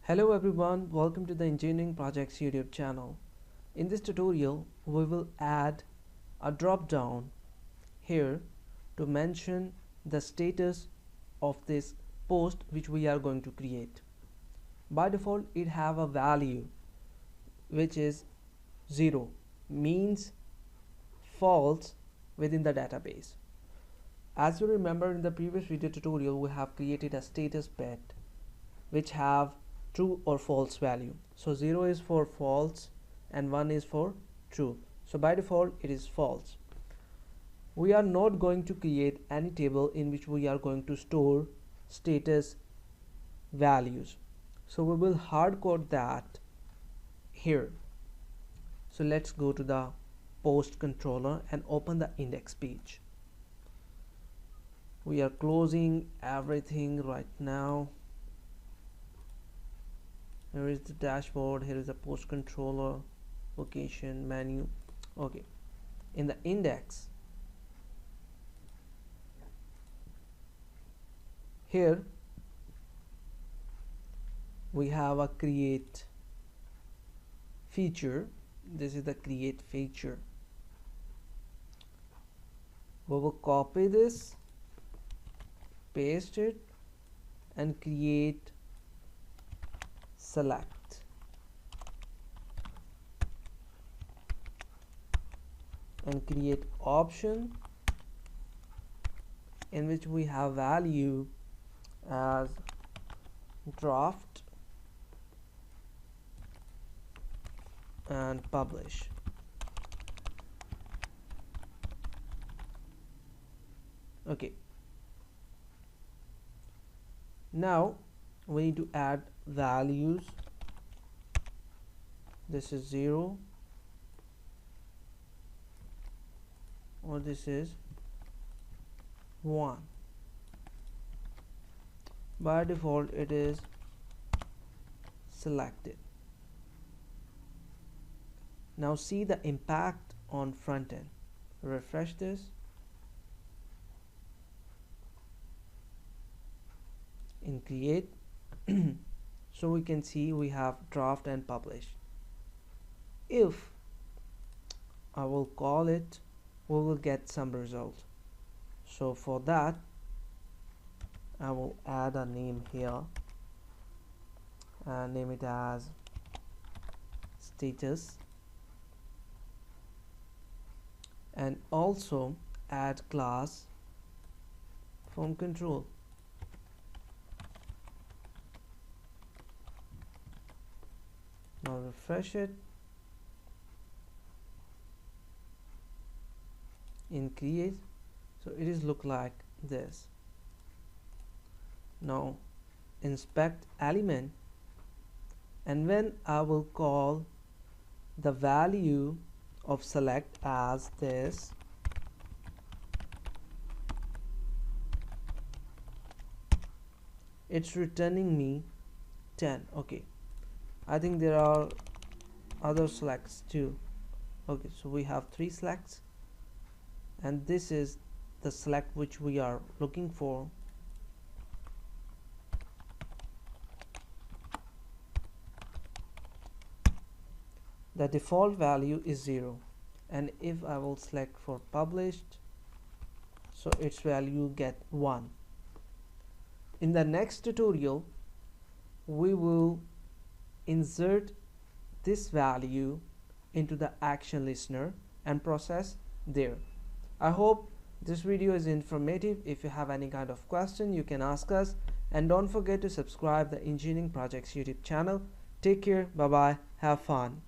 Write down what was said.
Hello everyone, welcome to the Engineering Projects YouTube channel. In this tutorial, we will add a drop down here to mention the status of this post which we are going to create. By default, it have a value which is 0, means false within the database. As you remember, in the previous video tutorial, we have created a status bit which have true or false value. So 0 is for false and 1 is for true. So by default it is false. We are not going to create any table in which we are going to store status values. So we will hard code that here. So let's go to the post controller and open the index page. We are closing everything right now. Here is the dashboard, here is the post controller, location, menu. Okay, in the index, here we have a create feature. This is the create feature. We will copy this, paste it, and create select. And create option in which we have value as draft and publish. Okay, now we need to add values. This is 0 or this is 1. By default it is selected. Now see the impact on front end. Refresh this. In create so we can see we have draft and publish. If I will call it, we will get some result. So for that I will add a name here and name it as status, and also add class from control. Now refresh it. In create, so it is look like this. Now inspect element, and when I will call the value of select as this, it's returning me 10. Okay, I think there are other selects too. Okay, so we have 3 selects, and this is the select which we are looking for. The default value is 0, and if I will select for published, so its value get 1. In the next tutorial we will insert this value into the action listener and process there. I hope this video is informative. If you have any kind of question, you can ask us, and don't forget to subscribe the Engineering Projects YouTube channel. Take care, bye bye, have fun.